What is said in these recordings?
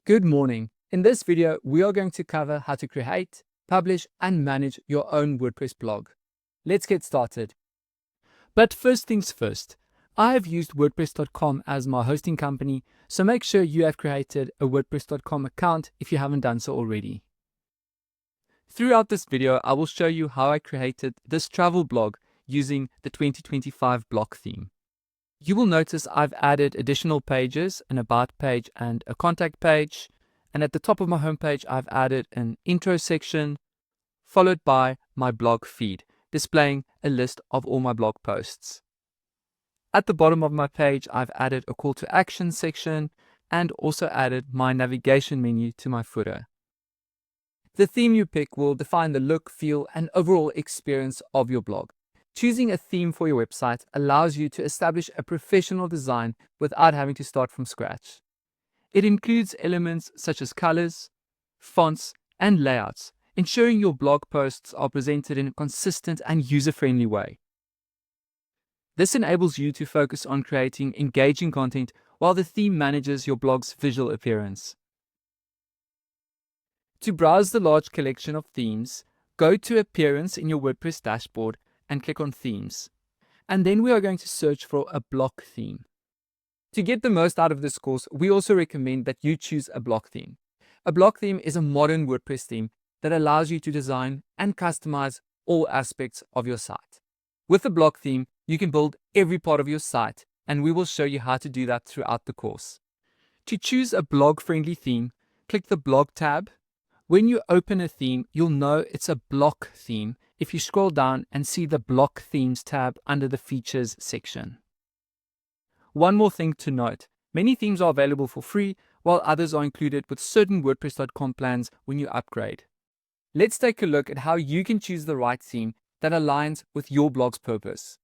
Good morning. In this video, we are going to cover how to create, publish, and manage your own WordPress blog. Let's get started. But first things first, I have used WordPress.com as my hosting company, so make sure you have created a WordPress.com account if you haven't done so already. Throughout this video, I will show you how I created this travel blog using the 2025 block theme. You will notice I've added additional pages, an about page and a contact page. And at the top of my homepage, I've added an intro section, followed by my blog feed, displaying a list of all my blog posts. At the bottom of my page, I've added a call to action section and also added my navigation menu to my footer. The theme you pick will define the look, feel, and overall experience of your blog. Choosing a theme for your website allows you to establish a professional design without having to start from scratch. It includes elements such as colors, fonts, and layouts, ensuring your blog posts are presented in a consistent and user-friendly way. This enables you to focus on creating engaging content while the theme manages your blog's visual appearance. To browse the large collection of themes, go to Appearance in your WordPress dashboard and click on Themes. And then we are going to search for a block theme. To get the most out of this course, we also recommend that you choose a block theme. A block theme is a modern WordPress theme that allows you to design and customize all aspects of your site. With a block theme, you can build every part of your site, and we will show you how to do that throughout the course. To choose a blog-friendly theme, click the Blog tab. When you open a theme, you'll know it's a block theme if you scroll down and see the Block Themes tab under the Features section. One more thing to note, many themes are available for free, while others are included with certain WordPress.com plans when you upgrade. Let's take a look at how you can choose the right theme that aligns with your blog's purpose.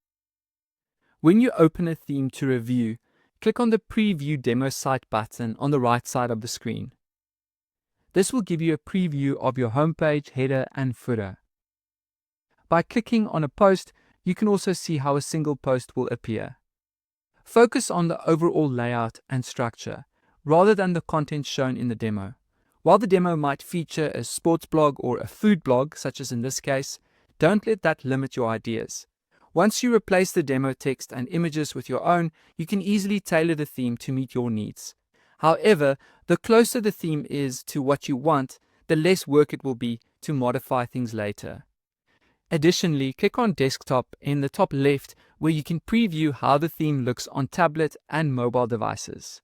When you open a theme to review, click on the Preview Demo Site button on the right side of the screen. This will give you a preview of your homepage, header, and footer. By clicking on a post, you can also see how a single post will appear. Focus on the overall layout and structure, rather than the content shown in the demo. While the demo might feature a sports blog or a food blog, such as in this case, don't let that limit your ideas. Once you replace the demo text and images with your own, you can easily tailor the theme to meet your needs. However, the closer the theme is to what you want, the less work it will be to modify things later. Additionally, click on Desktop in the top left where you can preview how the theme looks on tablet and mobile devices.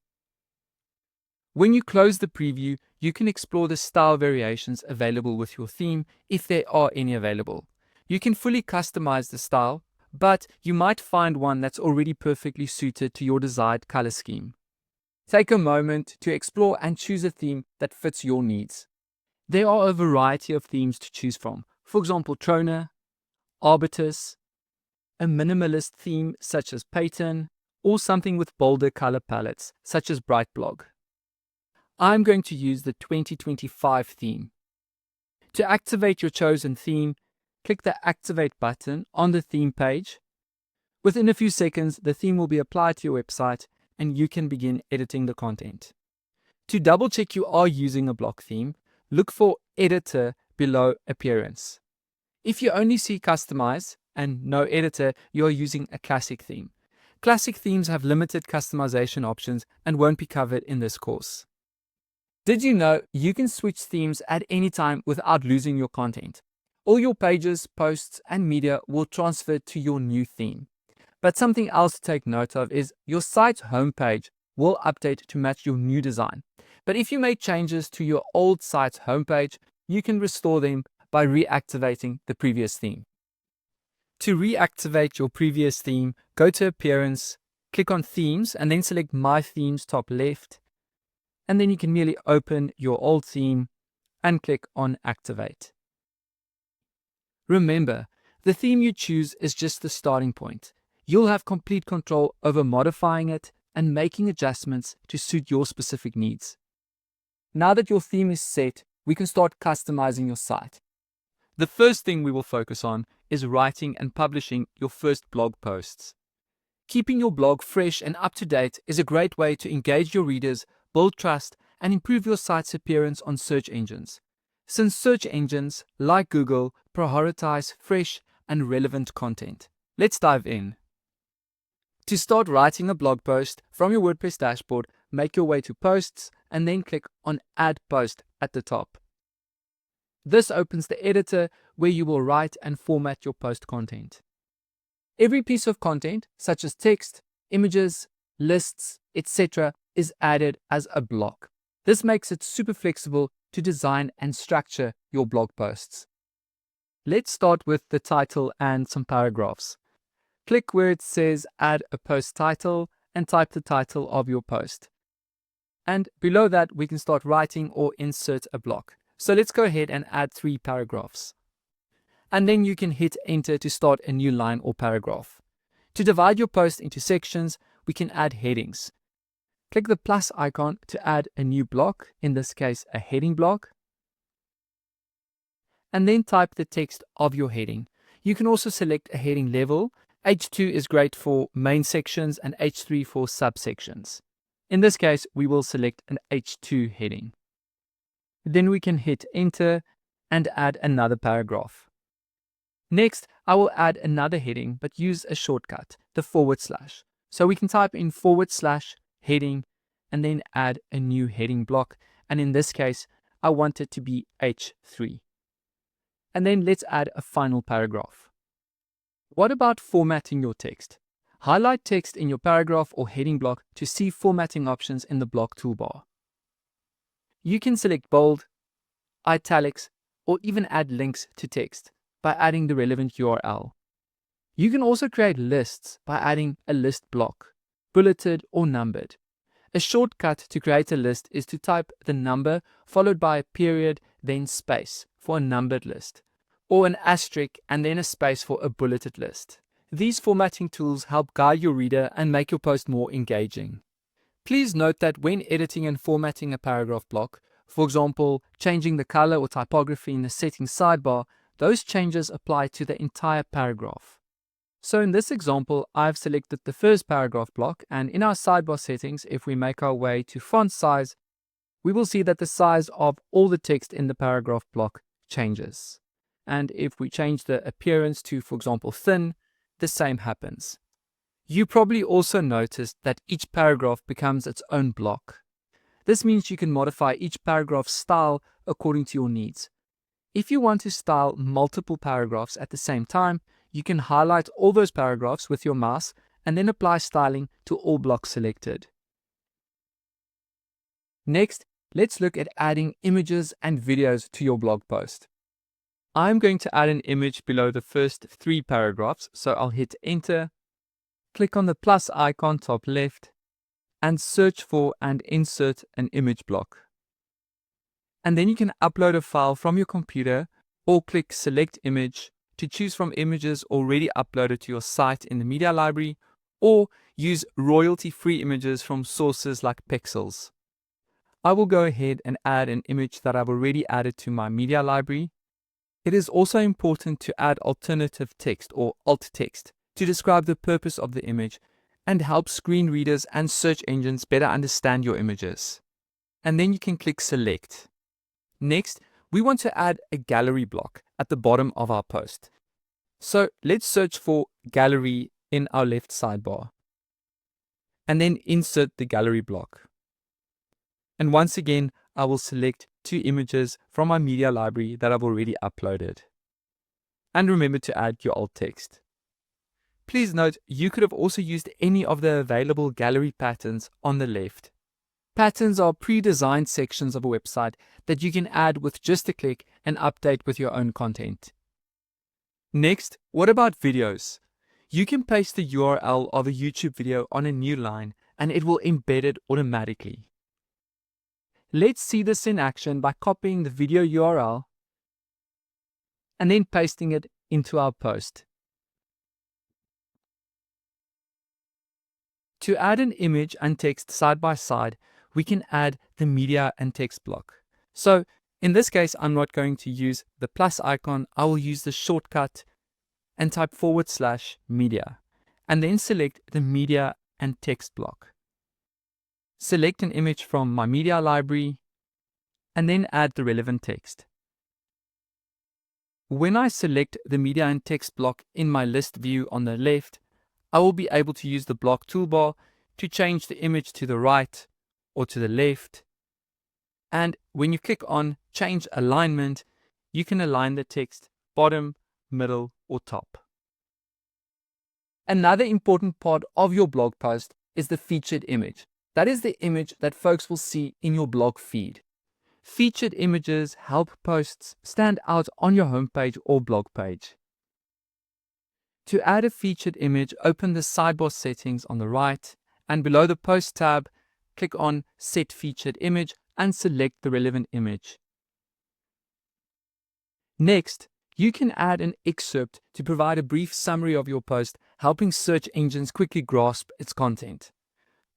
When you close the preview, you can explore the style variations available with your theme if there are any available. You can fully customize the style, but you might find one that's already perfectly suited to your desired color scheme. Take a moment to explore and choose a theme that fits your needs. There are a variety of themes to choose from. For example, Troner, Arbutus, a minimalist theme such as Payton, or something with bolder color palettes such as Brightblog. I'm going to use the 2025 theme. To activate your chosen theme, click the Activate button on the theme page. Within a few seconds, the theme will be applied to your website and you can begin editing the content. To double check you are using a block theme, look for Editor below Appearance. If you only see Customize and no editor, you are using a classic theme. Classic themes have limited customization options and won't be covered in this course. Did you know you can switch themes at any time without losing your content? All your pages, posts, and media will transfer to your new theme. But something else to take note of is your site's homepage will update to match your new design. But if you made changes to your old site's homepage, you can restore them by reactivating the previous theme. To reactivate your previous theme, go to Appearance, click on Themes, and then select My Themes top left. And then you can merely open your old theme and click on Activate. Remember, the theme you choose is just the starting point. You'll have complete control over modifying it and making adjustments to suit your specific needs. Now that your theme is set, we can start customizing your site. The first thing we will focus on is writing and publishing your first blog posts. Keeping your blog fresh and up to date is a great way to engage your readers, build trust, and improve your site's appearance on search engines, since search engines, like Google, prioritize fresh and relevant content. Let's dive in. To start writing a blog post from your WordPress dashboard, make your way to Posts and then click on Add Post at the top. This opens the editor where you will write and format your post content. Every piece of content, such as text, images, lists, etc., is added as a block. This makes it super flexible to design and structure your blog posts. Let's start with the title and some paragraphs. Click where it says Add a Post Title and type the title of your post. And below that, we can start writing or insert a block. So let's go ahead and add 3 paragraphs. And then you can hit enter to start a new line or paragraph. To divide your post into sections, we can add headings. Click the plus icon to add a new block, in this case a heading block, and then type the text of your heading. You can also select a heading level. H2 is great for main sections and H3 for subsections. In this case, we will select an H2 heading. Then we can hit enter and add another paragraph. Next, I will add another heading, but use a shortcut, the /. So we can type in / heading and then add a new heading block. And in this case, I want it to be H3. And then let's add a final paragraph. What about formatting your text? Highlight text in your paragraph or heading block to see formatting options in the block toolbar. You can select bold, italics, or even add links to text by adding the relevant URL. You can also create lists by adding a list block, bulleted or numbered. A shortcut to create a list is to type the number followed by a period, then space for a numbered list, or an asterisk and then a space for a bulleted list. These formatting tools help guide your reader and make your post more engaging. Please note that when editing and formatting a paragraph block, for example, changing the color or typography in the settings sidebar, those changes apply to the entire paragraph. So in this example, I've selected the first paragraph block, and in our sidebar settings, if we make our way to font size, we will see that the size of all the text in the paragraph block changes. And if we change the appearance to, for example, thin, the same happens. You probably also noticed that each paragraph becomes its own block. This means you can modify each paragraph's style according to your needs. If you want to style multiple paragraphs at the same time, you can highlight all those paragraphs with your mouse and then apply styling to all blocks selected. Next, let's look at adding images and videos to your blog post. I'm going to add an image below the first 3 paragraphs, so I'll hit enter, click on the plus icon top left, and search for and insert an image block. And then you can upload a file from your computer or click select image to choose from images already uploaded to your site in the media library, or use royalty-free images from sources like Pexels. I will go ahead and add an image that I've already added to my media library. It is also important to add alternative text or alt text to describe the purpose of the image and help screen readers and search engines better understand your images. And then you can click select. Next, we want to add a gallery block at the bottom of our post. So let's search for gallery in our left sidebar and then insert the gallery block. And once again, I will select 2 images from my media library that I've already uploaded. And remember to add your alt text. Please note, you could have also used any of the available gallery patterns on the left. Patterns are pre-designed sections of a website that you can add with just a click and update with your own content. Next, what about videos? You can paste the URL of a YouTube video on a new line and it will embed it automatically. Let's see this in action by copying the video URL and then pasting it into our post. To add an image and text side by side, we can add the media and text block. So in this case, I'm not going to use the plus icon. I will use the shortcut and type /media and then select the media and text block. select an image from my media library, and then add the relevant text. When I select the media and text block in my list view on the left, I will be able to use the block toolbar to change the image to the right or to the left. And when you click on Change Alignment, you can align the text bottom, middle, or top. Another important part of your blog post is the featured image. That is the image that folks will see in your blog feed. Featured images help posts stand out on your homepage or blog page. To add a featured image, open the sidebar settings on the right, and below the Post tab, click on Set Featured Image and select the relevant image. Next, you can add an excerpt to provide a brief summary of your post, helping search engines quickly grasp its content.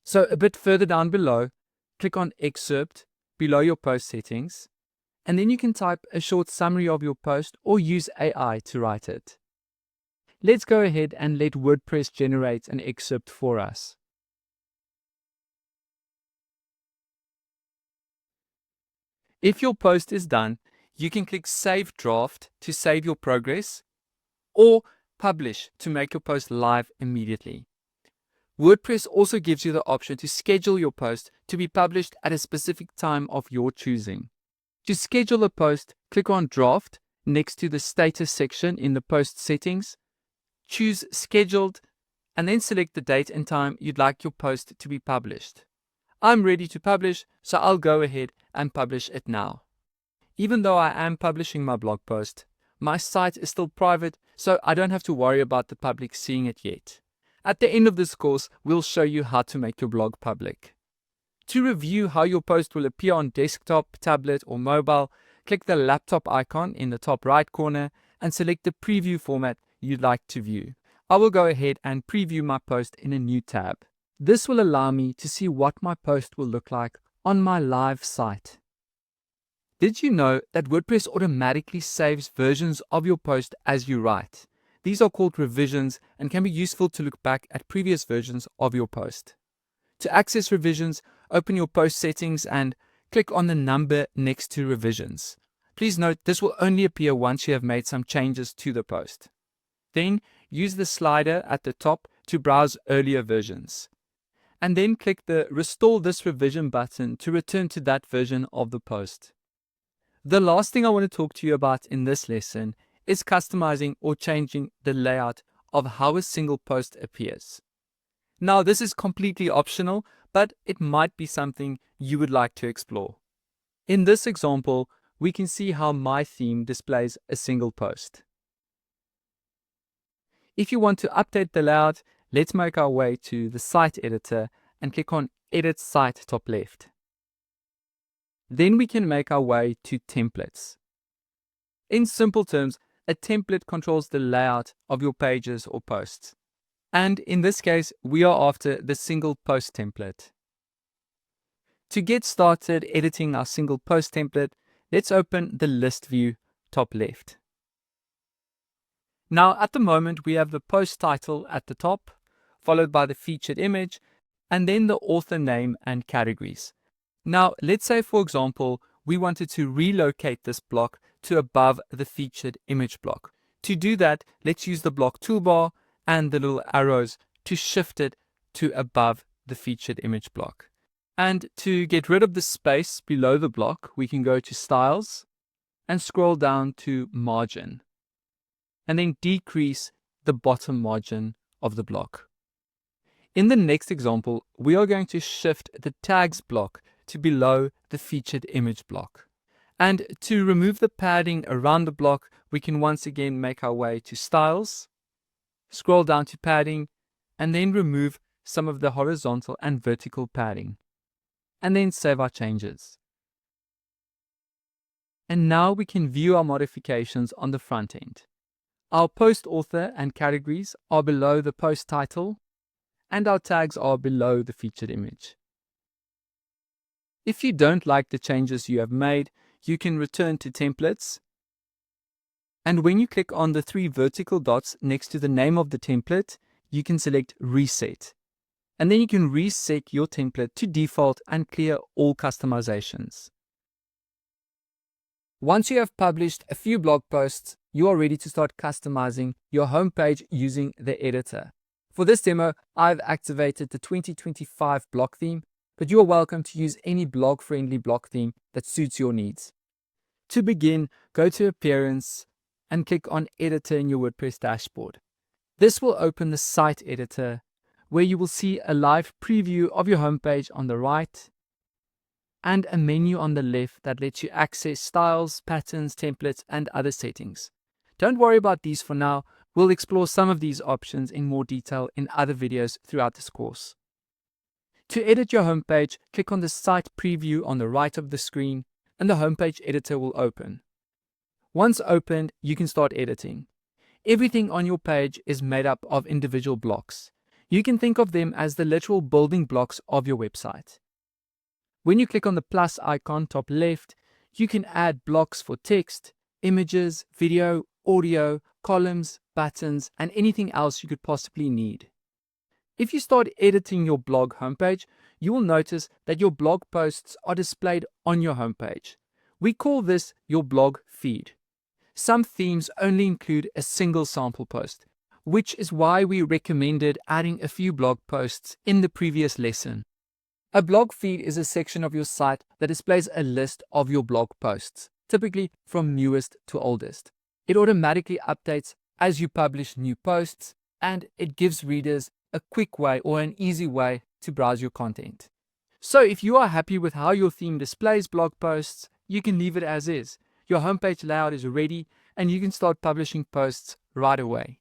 So a bit further down below, click on Excerpt below your post settings, and then you can type a short summary of your post or use AI to write it. Let's go ahead and let WordPress generate an excerpt for us. If your post is done, you can click Save Draft to save your progress, or Publish to make your post live immediately. WordPress also gives you the option to schedule your post to be published at a specific time of your choosing. To schedule a post, click on Draft next to the Status section in the Post settings, choose Scheduled, and then select the date and time you'd like your post to be published. I'm ready to publish, so I'll go ahead and publish it now. Even though I am publishing my blog post, my site is still private, so I don't have to worry about the public seeing it yet. At the end of this course, we'll show you how to make your blog public. To review how your post will appear on desktop, tablet, or mobile, click the laptop icon in the top right corner and select the preview format you'd like to view. I will go ahead and preview my post in a new tab. This will allow me to see what my post will look like on my live site. Did you know that WordPress automatically saves versions of your post as you write? These are called revisions and can be useful to look back at previous versions of your post. To access revisions, open your post settings and click on the number next to revisions. Please note this will only appear once you have made some changes to the post. Then use the slider at the top to browse earlier versions. And then click the Restore this revision button to return to that version of the post. The last thing I want to talk to you about in this lesson is customizing or changing the layout of how a single post appears. Now, this is completely optional, but it might be something you would like to explore. In this example, we can see how my theme displays a single post. If you want to update the layout, let's make our way to the site editor and click on Edit Site top left. Then we can make our way to templates. In simple terms, a template controls the layout of your pages or posts. And in this case, we are after the single post template. To get started editing our single post template, let's open the list view top left. Now at the moment we have the post title at the top, followed by the featured image, and then the author name and categories. Now let's say, for example, we wanted to relocate this block to above the featured image block. To do that, let's use the block toolbar and the little arrows to shift it to above the featured image block. And to get rid of the space below the block, we can go to Styles and scroll down to Margin, and then decrease the bottom margin of the block. In the next example, we are going to shift the tags block to below the featured image block. And to remove the padding around the block, we can once again make our way to Styles, scroll down to Padding, and then remove some of the horizontal and vertical padding, and then save our changes. And now we can view our modifications on the front end. Our post author and categories are below the post title, and our tags are below the featured image. If you don't like the changes you have made, you can return to templates. And when you click on the 3 vertical dots next to the name of the template, you can select Reset. and then you can reset your template to default and clear all customizations. Once you have published a few blog posts, you are ready to start customizing your homepage using the editor. For this demo, I've activated the 2025 block theme, but you are welcome to use any blog-friendly block theme that suits your needs. To begin, go to Appearance and click on Editor in your WordPress dashboard. This will open the Site Editor, where you will see a live preview of your homepage on the right and a menu on the left that lets you access styles, patterns, templates, and other settings. Don't worry about these for now. We'll explore some of these options in more detail in other videos throughout this course. To edit your homepage, click on the Site Preview on the right of the screen, and the homepage editor will open. Once opened, you can start editing. Everything on your page is made up of individual blocks. You can think of them as the literal building blocks of your website. When you click on the plus icon top left, you can add blocks for text, images, video, audio, columns, buttons, and anything else you could possibly need. If you start editing your blog homepage, you will notice that your blog posts are displayed on your homepage. We call this your blog feed. Some themes only include a single sample post, which is why we recommended adding a few blog posts in the previous lesson. A blog feed is a section of your site that displays a list of your blog posts, typically from newest to oldest. It automatically updates as you publish new posts, and it gives readers a quick way or an easy way to browse your content. So if you are happy with how your theme displays blog posts, you can leave it as is. Your homepage layout is ready and you can start publishing posts right away.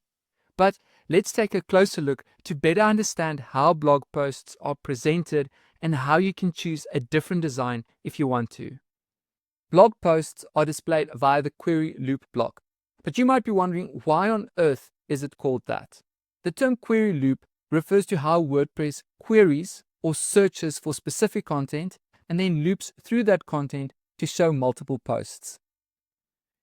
But let's take a closer look to better understand how blog posts are presented and how you can choose a different design if you want to. Blog posts are displayed via the query loop block, but you might be wondering, why on earth is it called that? The term query loop refers to how WordPress queries or searches for specific content and then loops through that content to show multiple posts.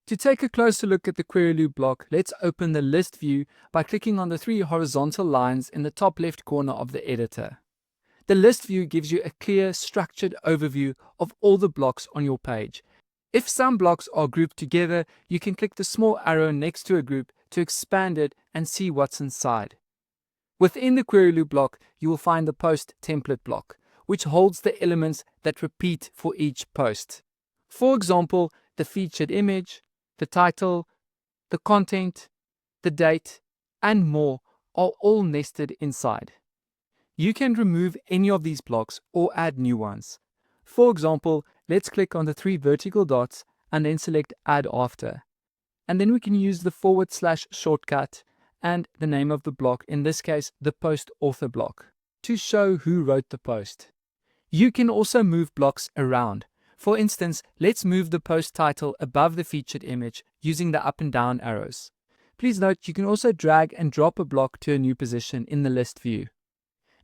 To take a closer look at the query loop block, let's open the list view by clicking on the three horizontal lines in the top left corner of the editor. The list view gives you a clear, structured overview of all the blocks on your page. If some blocks are grouped together, you can click the small arrow next to a group to expand it and see what's inside. Within the query loop block, you will find the post template block, which holds the elements that repeat for each post. For example, the featured image, the title, the content, the date, and more are all nested inside. You can remove any of these blocks or add new ones. For example, let's click on the three vertical dots and then select Add After. And then we can use the / shortcut and the name of the block, in this case the post author block, to show who wrote the post. You can also move blocks around. For instance, let's move the post title above the featured image using the up and down arrows. Please note you can also drag and drop a block to a new position in the list view.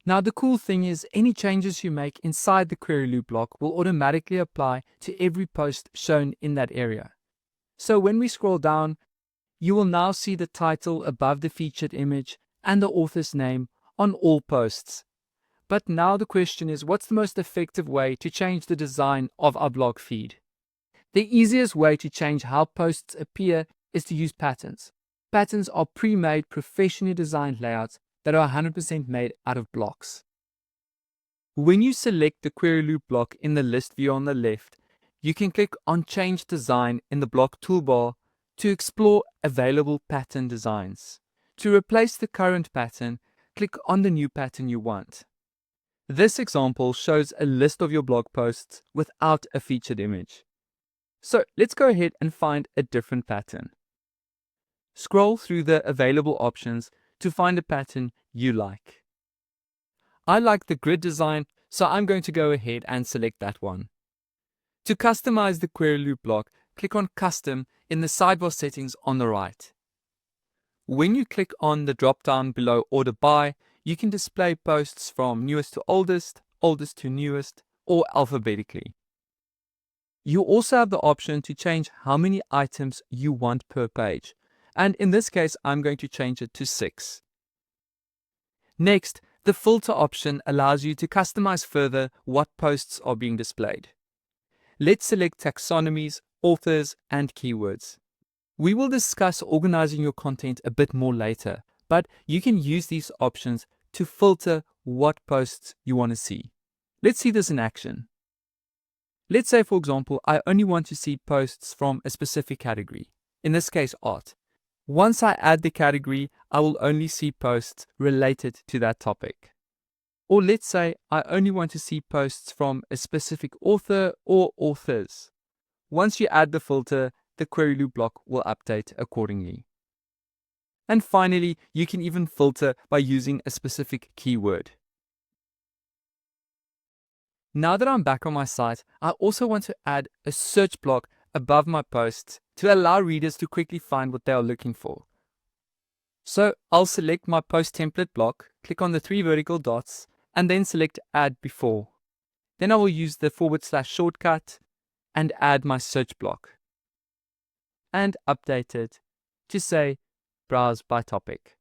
Now the cool thing is, any changes you make inside the query loop block will automatically apply to every post shown in that area. So when we scroll down, you will now see the title above the featured image and the author's name on all posts. But now the question is, what's the most effective way to change the design of our blog feed? The easiest way to change how posts appear is to use patterns. Patterns are pre-made, professionally designed layouts that are 100% made out of blocks. When you select the query loop block in the list view on the left, you can click on Change Design in the block toolbar to explore available pattern designs. To replace the current pattern, click on the new pattern you want. This example shows a list of your blog posts without a featured image. So let's go ahead and find a different pattern. Scroll through the available options to find a pattern you like. I like the grid design, so I'm going to go ahead and select that one. To customize the query loop block, click on Custom in the sidebar settings on the right. When you click on the drop-down below Order By, you can display posts from newest to oldest, oldest to newest, or alphabetically. You also have the option to change how many items you want per page, and in this case I'm going to change it to 6. Next, The filter option allows you to customize further what posts are being displayed. Let's select taxonomies, authors, and keywords. We will discuss organizing your content a bit more later, but you can use these options to filter what posts you want to see. Let's see this in action. Let's say, for example, I only want to see posts from a specific category, in this case, art. Once I add the category, I will only see posts related to that topic. Or let's say I only want to see posts from a specific author or authors. Once you add the filter, the query loop block will update accordingly. And finally, you can even filter by using a specific keyword. Now that I'm back on my site, I also want to add a search block above my posts to allow readers to quickly find what they are looking for. So I'll select my post template block, click on the 3 vertical dots, and then select Add Before. Then I will use the / shortcut and add my search block and update it to say Browse by Topic.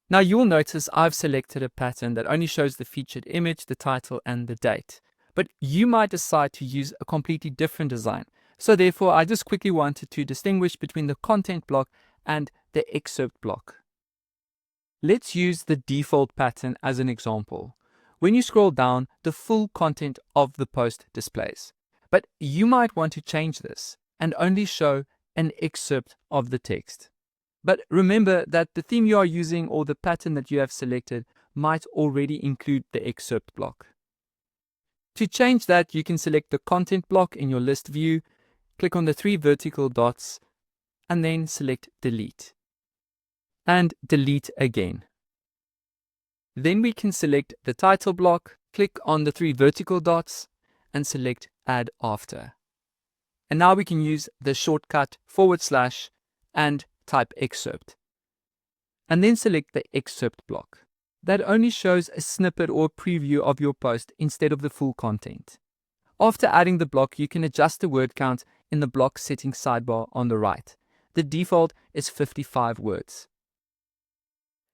Now you'll notice I've selected a pattern that only shows the featured image, the title, and the date. But you might decide to use a completely different design. So therefore, I just quickly wanted to distinguish between the content block and the excerpt block. Let's use the default pattern as an example. When you scroll down, the full content of the post displays. But you might want to change this and only show an excerpt of the text. But remember that the theme you are using or the pattern that you have selected might already include the excerpt block. To change that, you can select the content block in your list view, click on the 3 vertical dots, and then select Delete. And delete again. Then we can select the title block, click on the 3 vertical dots, and select Add After. And now we can use the shortcut / and type excerpt. And then select the excerpt block. That only shows a snippet or a preview of your post instead of the full content. After adding the block, you can adjust the word count in the block settings sidebar on the right. The default is 55 words.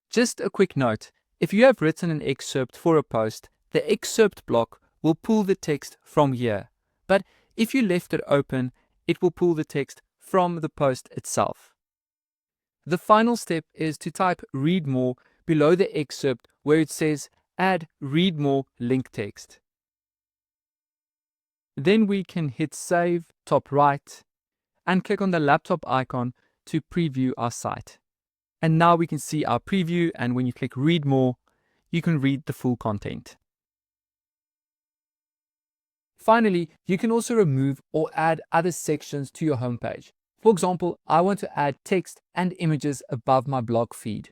Just a quick note, if you have written an excerpt for a post, the excerpt block will pull the text from here. But if you left it open, it will pull the text from the post itself. The final step is to type Read More below the excerpt where it says Add Read More link text. Then we can hit Save, top right, and click on the laptop icon to preview our site. And now we can see our preview, and when you click Read More, you can read the full content. Finally, you can also remove or add other sections to your homepage. For example, I want to add text and images above my blog feed.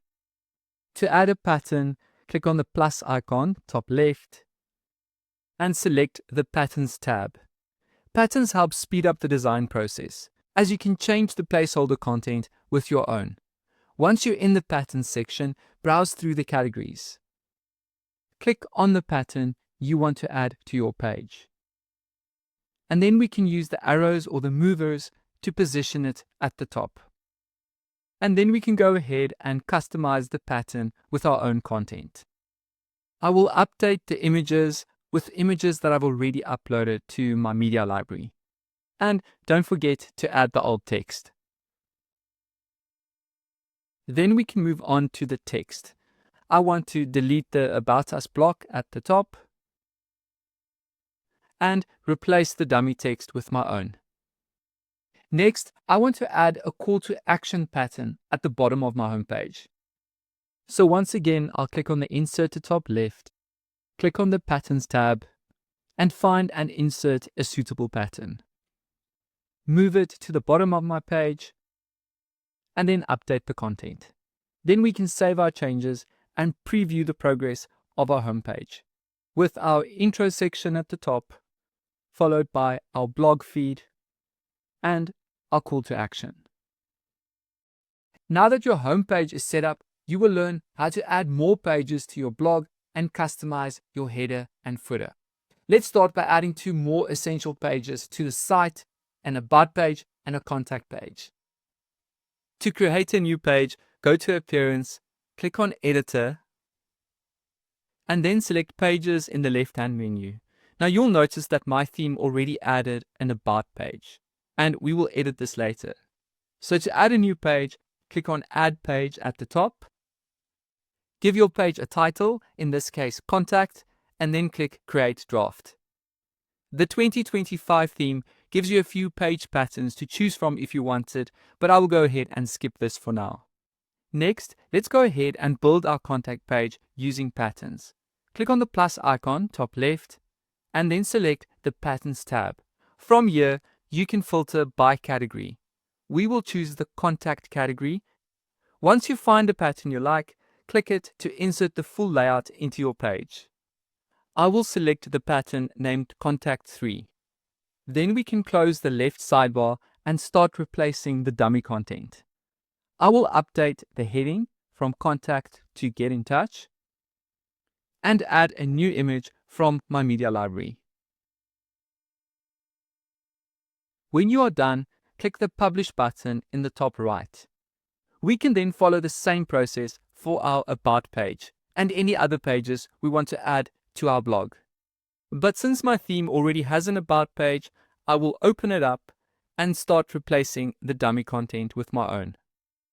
To add a pattern, click on the plus icon, top left, and select the Patterns tab. Patterns help speed up the design process, as you can change the placeholder content with your own. Once you're in the Patterns section, browse through the categories. Click on the pattern you want to add to your page. And then we can use the arrows or the movers to position it at the top. And then we can go ahead and customize the pattern with our own content. I will update the images with images that I've already uploaded to my media library. And don't forget to add the alt text. Then we can move on to the text. I want to delete the About Us block at the top and replace the dummy text with my own. Next, I want to add a call to action pattern at the bottom of my homepage. So once again, I'll click on the Insert to top left, click on the Patterns tab, and find and insert a suitable pattern. Move it to the bottom of my page, and then update the content. Then we can save our changes and preview the progress of our homepage with our intro section at the top, followed by our blog feed and our call to action. Now that your homepage is set up, you will learn how to add more pages to your blog and customize your header and footer. Let's start by adding 2 more essential pages to the site, an about page and a contact page. To create a new page, go to Appearance, click on Editor, and then select Pages in the left-hand menu. Now you'll notice that my theme already added an About page, and we will edit this later. So to add a new page, click on Add Page at the top. Give your page a title, in this case Contact, and then click Create Draft. The 2025 theme gives you a few page patterns to choose from if you wanted, but I will go ahead and skip this for now. Next, let's go ahead and build our contact page using patterns. Click on the plus icon top left, and then select the Patterns tab. From here, you can filter by category. We will choose the contact category. Once you find a pattern you like, click it to insert the full layout into your page. I will select the pattern named Contact 3. Then we can close the left sidebar and start replacing the dummy content. I will update the heading from Contact to Get in Touch and add a new image from my media library. When you are done, click the Publish button in the top right. We can then follow the same process for our About page and any other pages we want to add to our blog. But since my theme already has an About page, I will open it up and start replacing the dummy content with my own.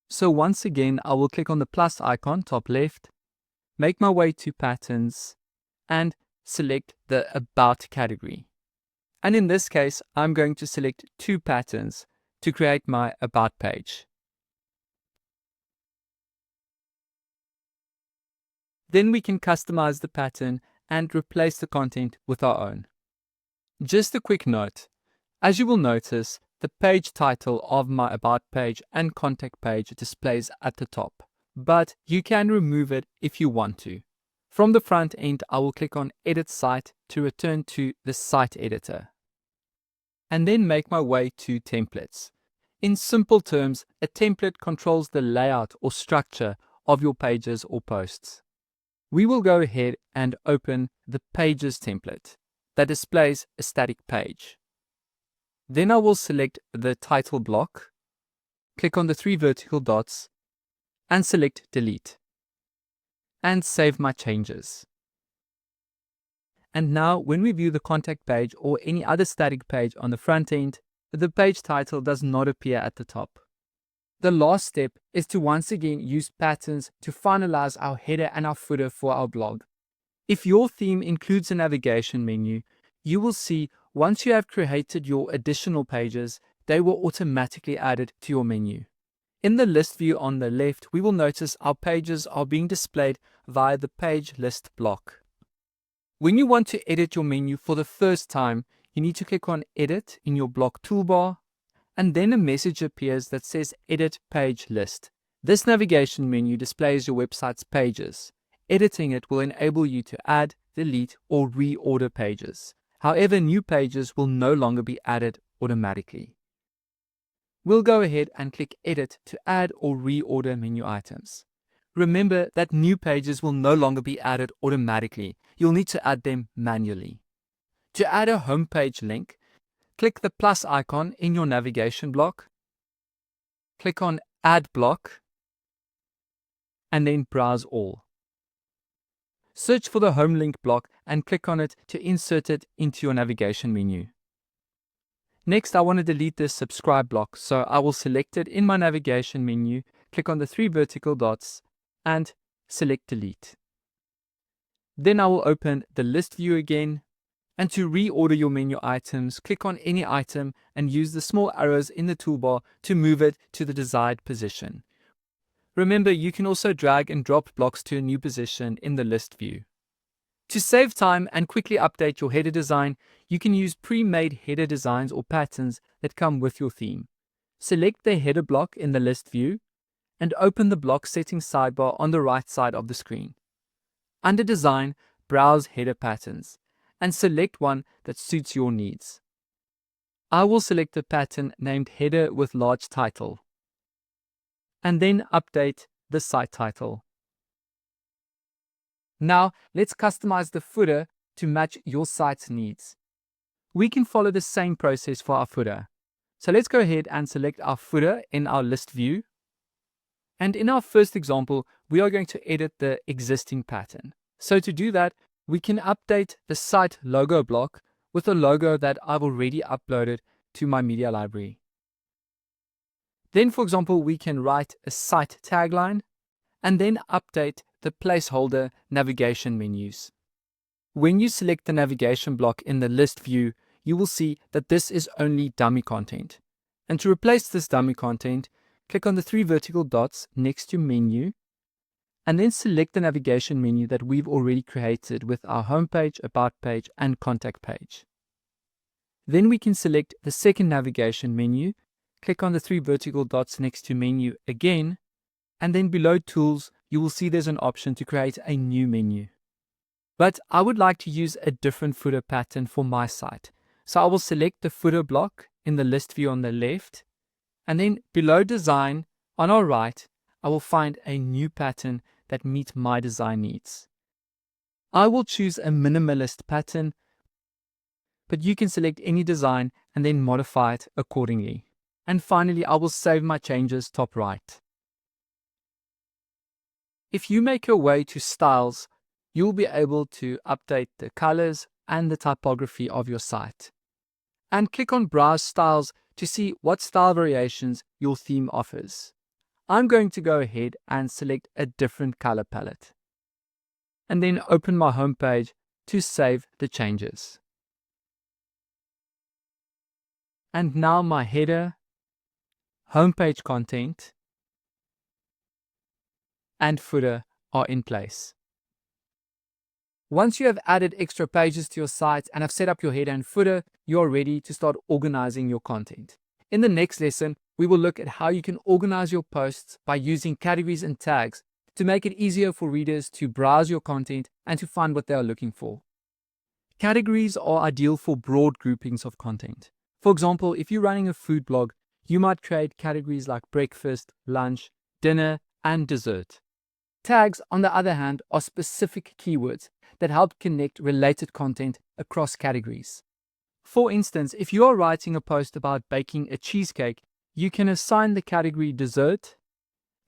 So once again, I will click on the plus icon top left, make my way to Patterns, and select the About category. And in this case, I'm going to select 2 patterns to create my About page. Then we can customize the pattern and replace the content with our own. Just a quick note, as you will notice, the page title of my About page and Contact page displays at the top, but you can remove it if you want to. From the front end, I will click on Edit Site to return to the Site Editor, and then make my way to Templates. In simple terms, a template controls the layout or structure of your pages or posts. We will go ahead and open the Pages template that displays a static page. Then I will select the title block, click on the 3 vertical dots, and select Delete, and save my changes. And now when we view the contact page or any other static page on the front end, the page title does not appear at the top. The last step is to once again use patterns to finalize our header and our footer for our blog. If your theme includes a navigation menu, you will see once you have created your additional pages, they will automatically added to your menu. In the list view on the left, we will notice our pages are being displayed via the page list block. When you want to edit your menu for the first time, you need to click on Edit in your block toolbar, and then a message appears that says Edit Page List. This navigation menu displays your website's pages. Editing it will enable you to add, delete, or reorder pages. However, new pages will no longer be added automatically. We'll go ahead and click Edit to add or reorder menu items. Remember that new pages will no longer be added automatically. You'll need to add them manually. To add a homepage link, click the plus icon in your navigation block, click on Add Block, and then Browse All. Search for the home link block and click on it to insert it into your navigation menu. Next, I want to delete this subscribe block, so I will select it in my navigation menu, click on the 3 vertical dots, and select Delete. Then I will open the list view again, and to reorder your menu items, click on any item and use the small arrows in the toolbar to move it to the desired position. Remember, you can also drag and drop blocks to a new position in the list view. To save time and quickly update your header design, you can use pre-made header designs or patterns that come with your theme. Select the header block in the list view and open the block settings sidebar on the right side of the screen. Under Design, browse Header Patterns and select one that suits your needs. I will select a pattern named Header with Large Title, and then update the site title. Now, let's customize the footer to match your site's needs. We can follow the same process for our footer. So let's go ahead and select our footer in our list view, And in our first example, we are going to edit the existing pattern. So to do that, we can update the site logo block with a logo that I've already uploaded to my media library. Then, for example, we can write a site tagline and then update the placeholder navigation menus. When you select the navigation block in the list view, you will see that this is only dummy content. And to replace this dummy content, click on the 3 vertical dots next to menu, and then select the navigation menu that we've already created with our homepage, about page, and contact page. Then we can select the second navigation menu, click on the 3 vertical dots next to menu again, and then below tools, you will see there's an option to create a new menu. But I would like to use a different footer pattern for my site. So I will select the footer block in the list view on the left, and then below design on our right, I will find a new pattern that meets my design needs. I will choose a minimalist pattern, but you can select any design and then modify it accordingly. And finally, I will save my changes top right. If you make your way to styles, you'll be able to update the colors and the typography of your site. And click on Browse Styles to see what style variations your theme offers. I'm going to go ahead and select a different color palette. And then open my home page to save the changes. And now my header, homepage content, and footer are in place. Once you have added extra pages to your site and have set up your header and footer, you are ready to start organizing your content. In the next lesson, we will look at how you can organize your posts by using categories and tags to make it easier for readers to browse your content and to find what they are looking for. Categories are ideal for broad groupings of content. For example, if you're running a food blog, you might create categories like breakfast, lunch, dinner, and dessert. Tags, on the other hand, are specific keywords that help connect related content across categories. For instance, if you are writing a post about baking a cheesecake, you can assign the category dessert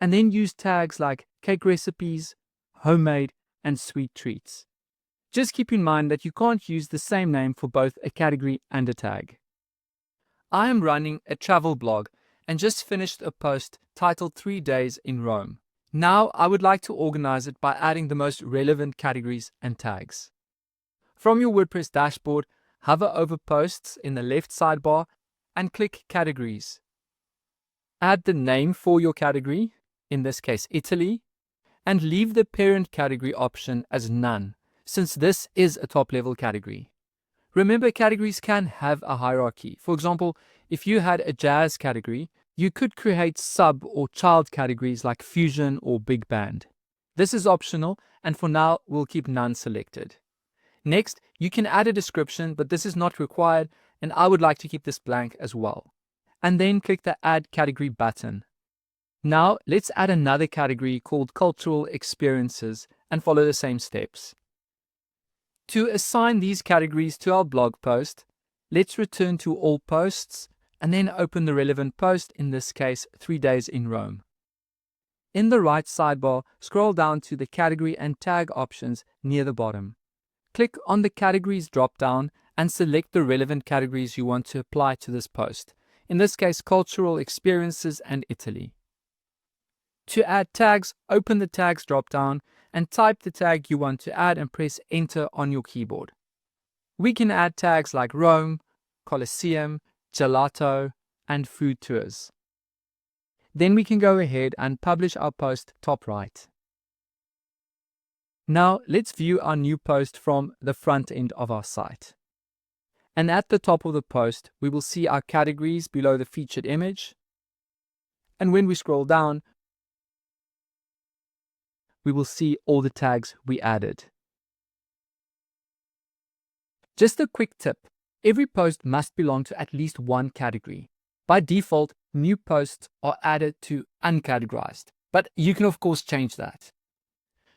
and then use tags like cake recipes, homemade, and sweet treats. Just keep in mind that you can't use the same name for both a category and a tag. I am running a travel blog and just finished a post titled 3 Days in Rome. Now I would like to organize it by adding the most relevant categories and tags. From your WordPress dashboard, hover over Posts in the left sidebar and click Categories. Add the name for your category, in this case Italy, and leave the parent category option as none, since this is a top-level category. Remember, categories can have a hierarchy. For example, if you had a jazz category, you could create sub or child categories like fusion or big band. This is optional, and for now, we'll keep none selected. Next, you can add a description, but this is not required, and I would like to keep this blank as well. And then click the Add Category button. Now, let's add another category called Cultural Experiences and follow the same steps. To assign these categories to our blog post, let's return to All Posts and then open the relevant post, in this case 3 Days in Rome. In the right sidebar, scroll down to the category and tag options near the bottom. Click on the Categories drop-down and select the relevant categories you want to apply to this post, in this case Cultural Experiences and Italy. To add tags, open the Tags drop-down and type the tag you want to add and press Enter on your keyboard. We can add tags like Rome, Colosseum, gelato, and food tours. Then we can go ahead and publish our post top right. Now let's view our new post from the front end of our site. And at the top of the post, we will see our categories below the featured image. And when we scroll down, we will see all the tags we added. Just a quick tip. Every post must belong to at least one category. By default, new posts are added to uncategorized, but you can of course change that.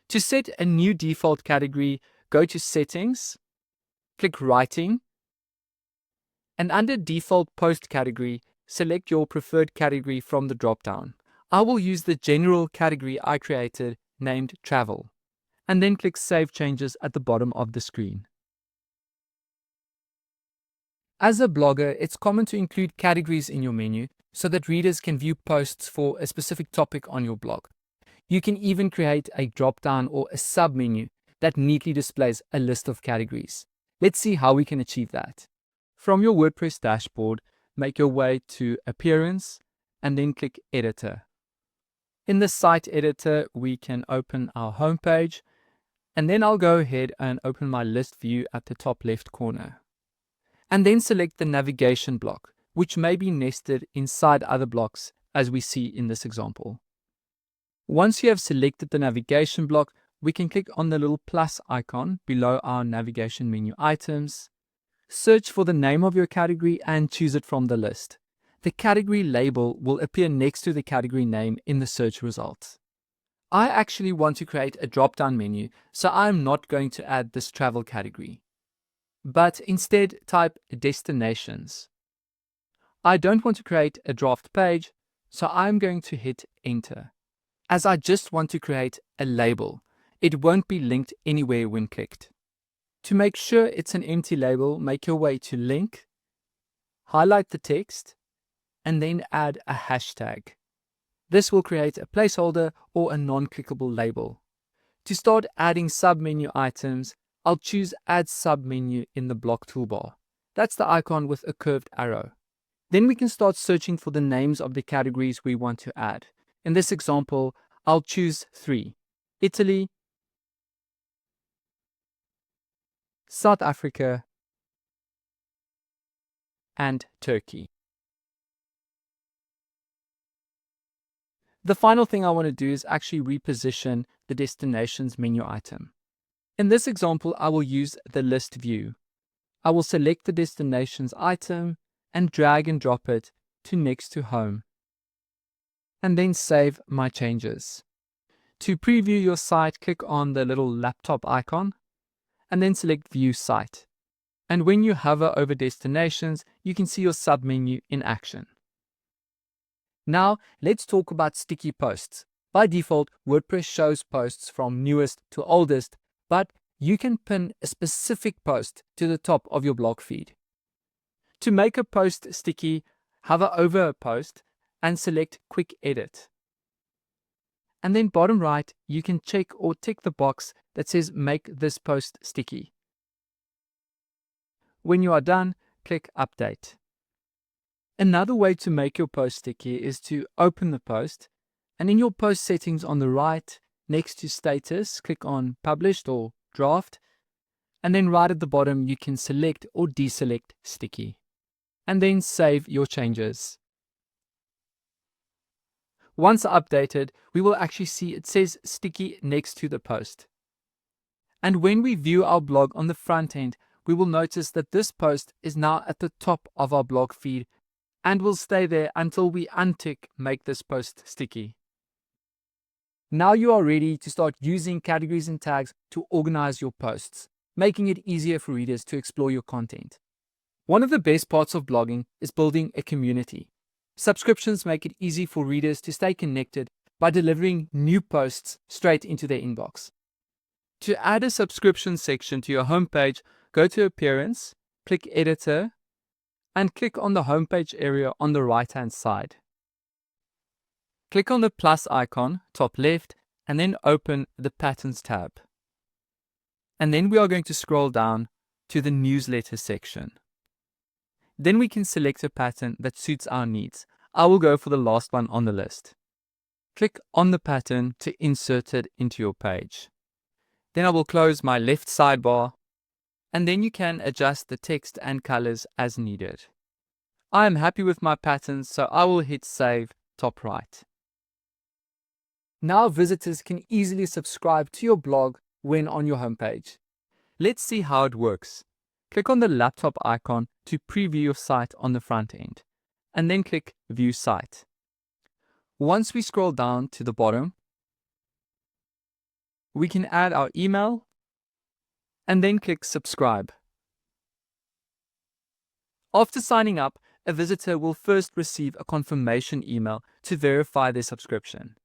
To set a new default category, go to Settings, click Writing, and under Default Post Category, select your preferred category from the drop-down. I will use the general category I created named Travel, and then click Save Changes at the bottom of the screen. As a blogger, it's common to include categories in your menu so that readers can view posts for a specific topic on your blog. You can even create a drop-down or a sub-menu that neatly displays a list of categories. Let's see how we can achieve that. From your WordPress dashboard, make your way to Appearance and then click Editor. In the Site Editor, we can open our homepage, and then I'll go ahead and open my list view at the top left corner. And then select the navigation block, which may be nested inside other blocks as we see in this example. Once you have selected the navigation block, we can click on the little plus icon below our navigation menu items, search for the name of your category and choose it from the list. The category label will appear next to the category name in the search results. I actually want to create a drop-down menu, so I'm not going to add this travel category, but instead type destinations. I don't want to create a draft page, so I'm going to hit enter. As I just want to create a label, it won't be linked anywhere when clicked. To make sure it's an empty label, make your way to link, highlight the text, and then add a hashtag. This will create a placeholder or a non-clickable label. To start adding submenu items, I'll choose Add Submenu in the block toolbar. That's the icon with a curved arrow. Then we can start searching for the names of the categories we want to add. In this example, I'll choose 3: Italy, South Africa, and Turkey. The final thing I want to do is actually reposition the destinations menu item. In this example, I will use the list view. I will select the destinations item and drag and drop it to next to home, and then save my changes. To preview your site, click on the little laptop icon and then select View Site. And when you hover over destinations, you can see your submenu in action. Now, let's talk about sticky posts. By default, WordPress shows posts from newest to oldest, but you can pin a specific post to the top of your blog feed. To make a post sticky, hover over a post and select Quick Edit. And then bottom right, you can check or tick the box that says Make this post sticky. When you are done, click Update. Another way to make your post sticky is to open the post, and in your post settings on the right, next to status, click on Published or Draft, and then right at the bottom, you can select or deselect sticky, and then save your changes. Once updated, we will actually see it says sticky next to the post. And when we view our blog on the front end, we will notice that this post is now at the top of our blog feed and will stay there until we untick Make this post sticky. Now you are ready to start using categories and tags to organize your posts, making it easier for readers to explore your content. One of the best parts of blogging is building a community. Subscriptions make it easy for readers to stay connected by delivering new posts straight into their inbox. To add a subscription section to your homepage, go to Appearance, click Editor, and click on the homepage area on the right-hand side. Click on the plus icon, top left, and then open the Patterns tab. And then we are going to scroll down to the Newsletter section. Then we can select a pattern that suits our needs. I will go for the last one on the list. Click on the pattern to insert it into your page. Then I will close my left sidebar, and then you can adjust the text and colors as needed. I am happy with my patterns, so I will hit Save, top right. Now visitors can easily subscribe to your blog when on your homepage. Let's see how it works. Click on the laptop icon to preview your site on the front end, and then click View Site. Once we scroll down to the bottom, we can add our email and then click Subscribe. After signing up, a visitor will first receive a confirmation email to verify their subscription.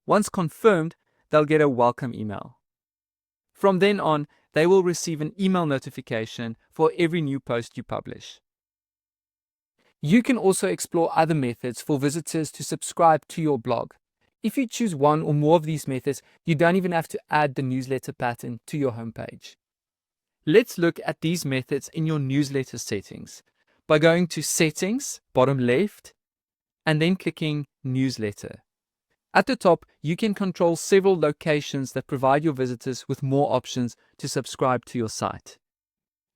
Once confirmed, they'll get a welcome email. From then on, they will receive an email notification for every new post you publish. You can also explore other methods for visitors to subscribe to your blog. If you choose one or more of these methods, you don't even have to add the newsletter pattern to your homepage. Let's look at these methods in your newsletter settings by going to Settings, bottom left, and then clicking Newsletter. At the top, you can control several locations that provide your visitors with more options to subscribe to your site.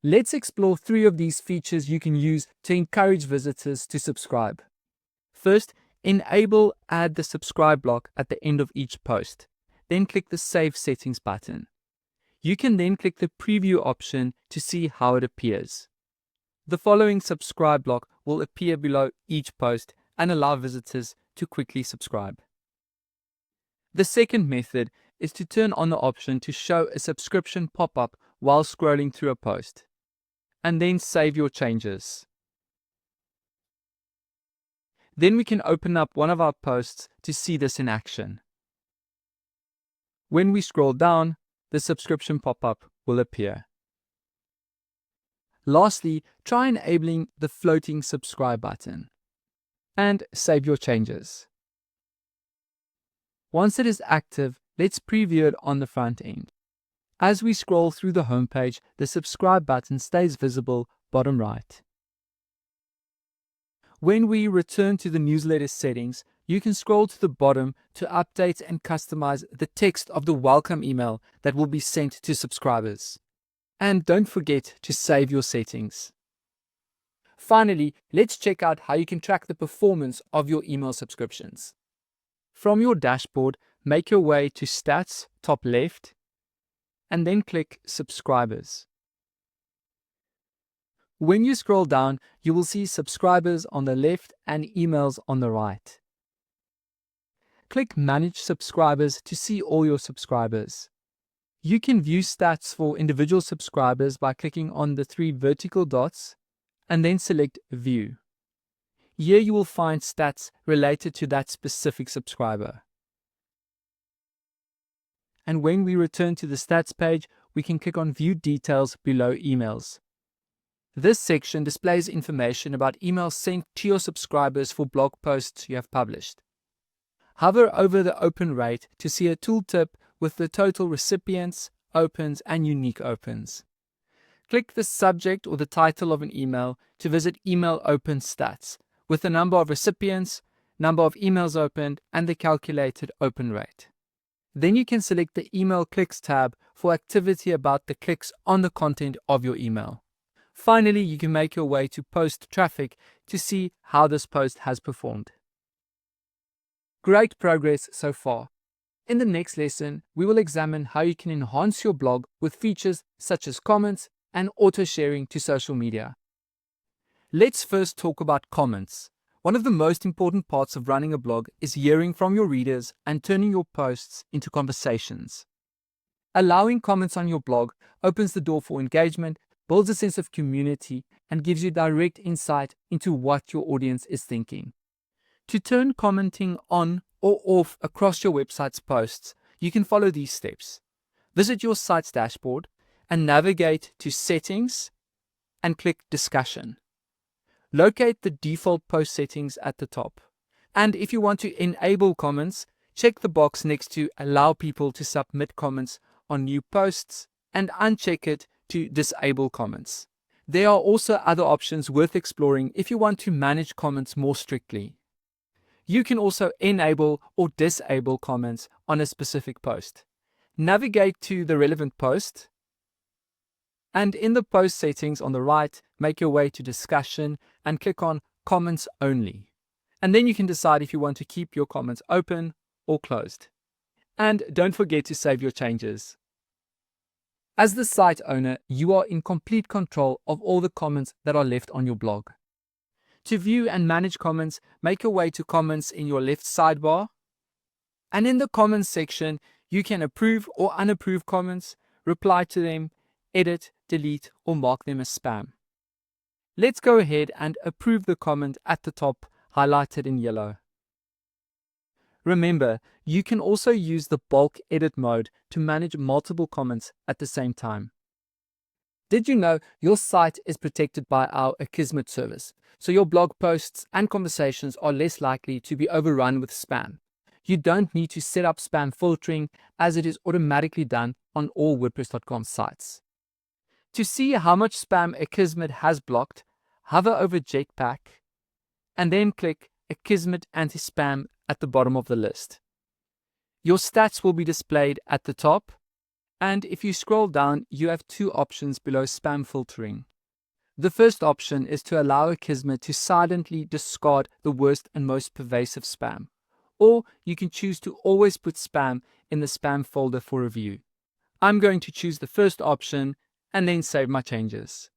Let's explore 3 of these features you can use to encourage visitors to subscribe. First, enable Add the Subscribe block at the end of each post. Then click the Save Settings button. You can then click the Preview option to see how it appears. The following subscribe block will appear below each post and allow visitors to quickly subscribe. The second method is to turn on the option to show a subscription pop-up while scrolling through a post, and then save your changes. Then we can open up one of our posts to see this in action. When we scroll down, the subscription pop-up will appear. Lastly, try enabling the floating subscribe button and save your changes. Once it is active, let's preview it on the front end. As we scroll through the homepage, the subscribe button stays visible bottom right. When we return to the newsletter settings, you can scroll to the bottom to update and customize the text of the welcome email that will be sent to subscribers. And don't forget to save your settings. Finally, let's check out how you can track the performance of your email subscriptions. From your dashboard, make your way to Stats, top left, and then click Subscribers. When you scroll down, you will see subscribers on the left and emails on the right. Click Manage Subscribers to see all your subscribers. You can view stats for individual subscribers by clicking on the 3 vertical dots and then select View. Here you will find stats related to that specific subscriber. And when we return to the stats page, we can click on View Details below Emails. This section displays information about emails sent to your subscribers for blog posts you have published. Hover over the open rate to see a tooltip with the total recipients, opens, and unique opens. Click the subject or the title of an email to visit Email Open Stats with the number of recipients, number of emails opened, and the calculated open rate. Then you can select the Email Clicks tab for activity about the clicks on the content of your email. Finally, you can make your way to Post Traffic to see how this post has performed. Great progress so far. In the next lesson, we will examine how you can enhance your blog with features such as comments and auto-sharing to social media. Let's first talk about comments. One of the most important parts of running a blog is hearing from your readers and turning your posts into conversations. Allowing comments on your blog opens the door for engagement, builds a sense of community, and gives you direct insight into what your audience is thinking. To turn commenting on or off across your website's posts, you can follow these steps. Visit your site's dashboard and navigate to Settings and click Discussion. Locate the default post settings at the top. And if you want to enable comments, check the box next to Allow people to submit comments on new posts and uncheck it to disable comments. There are also other options worth exploring if you want to manage comments more strictly. You can also enable or disable comments on a specific post. Navigate to the relevant post, and in the post settings on the right, make your way to Discussion and click on Comments Only. And then you can decide if you want to keep your comments open or closed. And don't forget to save your changes. As the site owner, you are in complete control of all the comments that are left on your blog. To view and manage comments, make your way to Comments in your left sidebar. And in the Comments section, you can approve or unapprove comments, reply to them, edit, delete, or mark them as spam. Let's go ahead and approve the comment at the top, highlighted in yellow. Remember, you can also use the bulk edit mode to manage multiple comments at the same time. Did you know your site is protected by our Akismet service, so your blog posts and conversations are less likely to be overrun with spam? You don't need to set up spam filtering, as it is automatically done on all WordPress.com sites. To see how much spam Akismet has blocked, hover over Jetpack and then click Akismet Anti-Spam at the bottom of the list. Your stats will be displayed at the top, and if you scroll down, you have two options below spam filtering. The first option is to allow Akismet to silently discard the worst and most pervasive spam, or you can choose to always put spam in the spam folder for review. I'm going to choose the first option and then save my changes.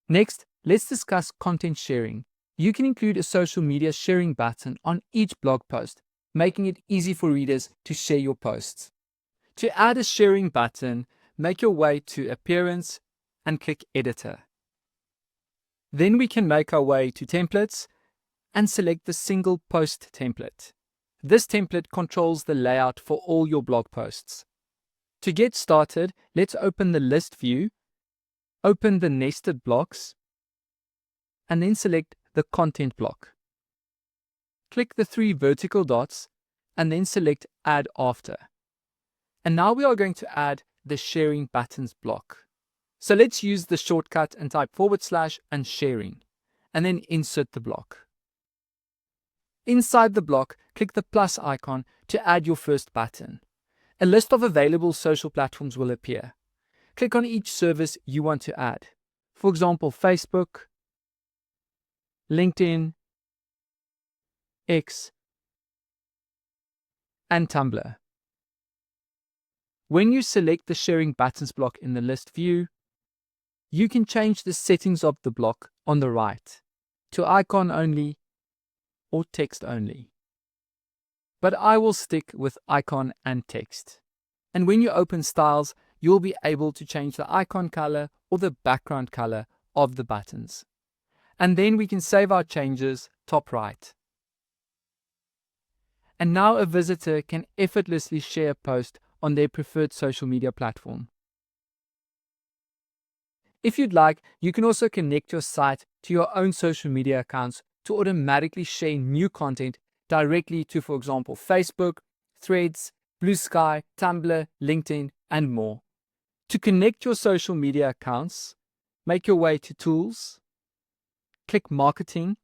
Next, let's discuss content sharing. You can include a social media sharing button on each blog post, making it easy for readers to share your posts. To add a sharing button, make your way to Appearance and click Editor. Then we can make our way to Templates and select the single post template. This template controls the layout for all your blog posts. To get started, let's open the list view, open the nested blocks, and then select the content block. Click the three vertical dots and then select Add After. And now we are going to add the sharing buttons block. So let's use the shortcut and type / and sharing, and then insert the block. Inside the block, click the plus icon to add your first button. A list of available social platforms will appear. Click on each service you want to add. For example, Facebook, LinkedIn, X, and Tumblr. When you select the sharing buttons block in the list view, you can change the settings of the block on the right to icon only or text only. But I will stick with icon and text. And when you open styles, you'll be able to change the icon color or the background color of the buttons. And then we can save our changes top right. And now a visitor can effortlessly share a post on their preferred social media platform. If you'd like, you can also connect your site to your own social media accounts to automatically share new content directly to, for example, Facebook, Threads, Blue Sky, Tumblr, LinkedIn, and more. To connect your social media accounts, make your way to Tools, click Marketing,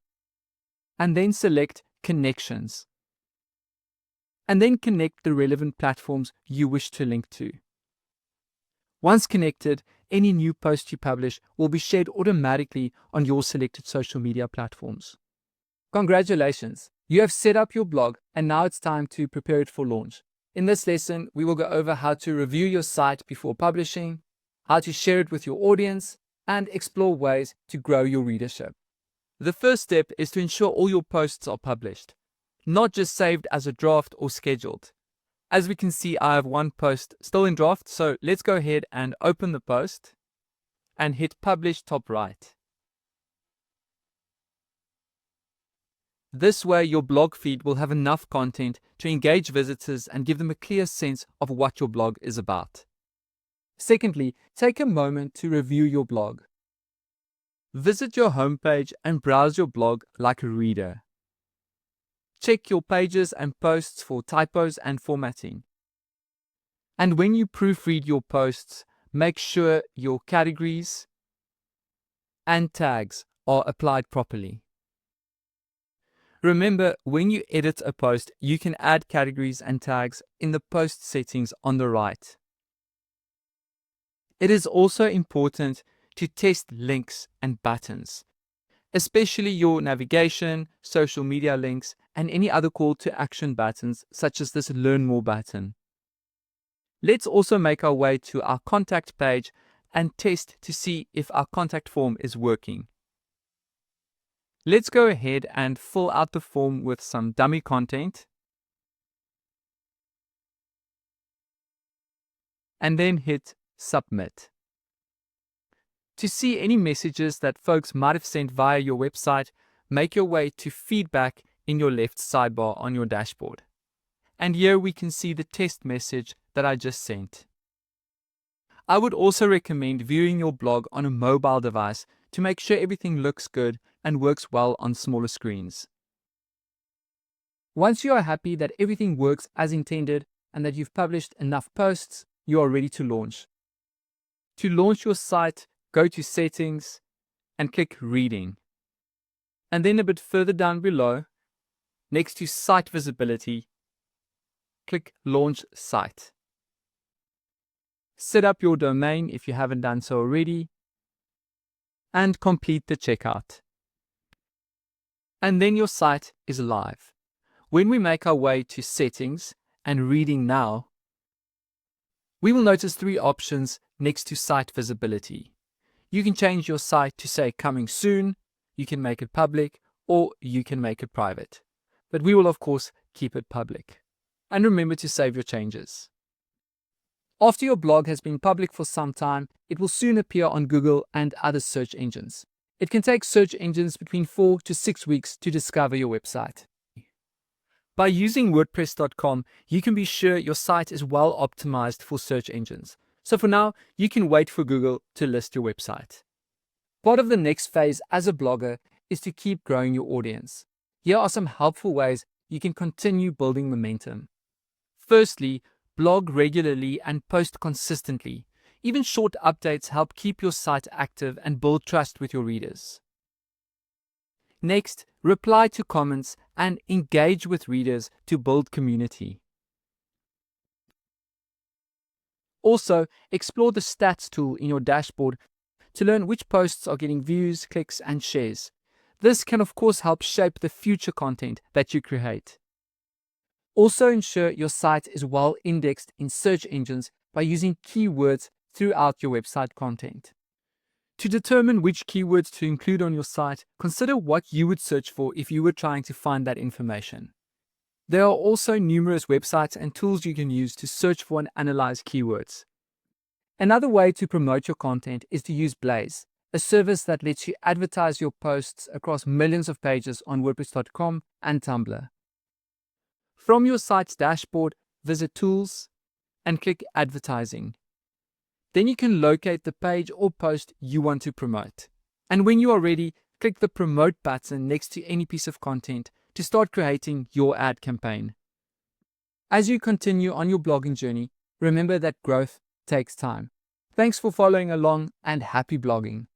and then select Connections. And then connect the relevant platforms you wish to link to. Once connected, any new post you publish will be shared automatically on your selected social media platforms. Congratulations! You have set up your blog, and now it's time to prepare it for launch. In this lesson, we will go over how to review your site before publishing, how to share it with your audience, and explore ways to grow your readership. The first step is to ensure all your posts are published, not just saved as a draft or scheduled. As we can see, I have one post still in draft, so let's go ahead and open the post and hit Publish top right. This way, your blog feed will have enough content to engage visitors and give them a clear sense of what your blog is about. Secondly, take a moment to review your blog. Visit your homepage and browse your blog like a reader. Check your pages and posts for typos and formatting. And when you proofread your posts, make sure your categories and tags are applied properly. Remember, when you edit a post, you can add categories and tags in the post settings on the right. It is also important to test links and buttons, especially your navigation, social media links, and any other call to action buttons such as this Learn More button. Let's also make our way to our contact page and test to see if our contact form is working. Let's go ahead and fill out the form with some dummy content, and then hit Submit. To see any messages that folks might have sent via your website, make your way to Feedback in your left sidebar on your dashboard. And here we can see the test message that I just sent. I would also recommend viewing your blog on a mobile device to make sure everything looks good and works well on smaller screens. Once you are happy that everything works as intended and that you've published enough posts, you are ready to launch. To launch your site, go to Settings and click Reading. And then a bit further down below, next to Site Visibility, click Launch Site. Set up your domain if you haven't done so already, and complete the checkout. And then your site is live. When we make our way to Settings and Reading Now, we will notice three options next to Site Visibility. You can change your site to say Coming Soon, you can make it public, or you can make it private. But we will of course keep it public. And remember to save your changes. After your blog has been public for some time, it will soon appear on Google and other search engines. It can take search engines between 4 to 6 weeks to discover your website. By using WordPress.com, you can be sure your site is well optimized for search engines. So for now, you can wait for Google to list your website. Part of the next phase as a blogger is to keep growing your audience. Here are some helpful ways you can continue building momentum. Firstly, blog regularly and post consistently. Even short updates help keep your site active and build trust with your readers. Next, reply to comments and engage with readers to build community. Also, explore the stats tool in your dashboard to learn which posts are getting views, clicks, and shares. This can of course help shape the future content that you create. Also ensure your site is well indexed in search engines by using keywords throughout your website content. To determine which keywords to include on your site, consider what you would search for if you were trying to find that information. There are also numerous websites and tools you can use to search for and analyze keywords. Another way to promote your content is to use Blaze, a service that lets you advertise your posts across millions of pages on WordPress.com and Tumblr. From your site's dashboard, visit Tools and click Advertising. Then you can locate the page or post you want to promote. And when you are ready, click the Promote button next to any piece of content to start creating your ad campaign. As you continue on your blogging journey, remember that growth takes time. Thanks for following along and happy blogging.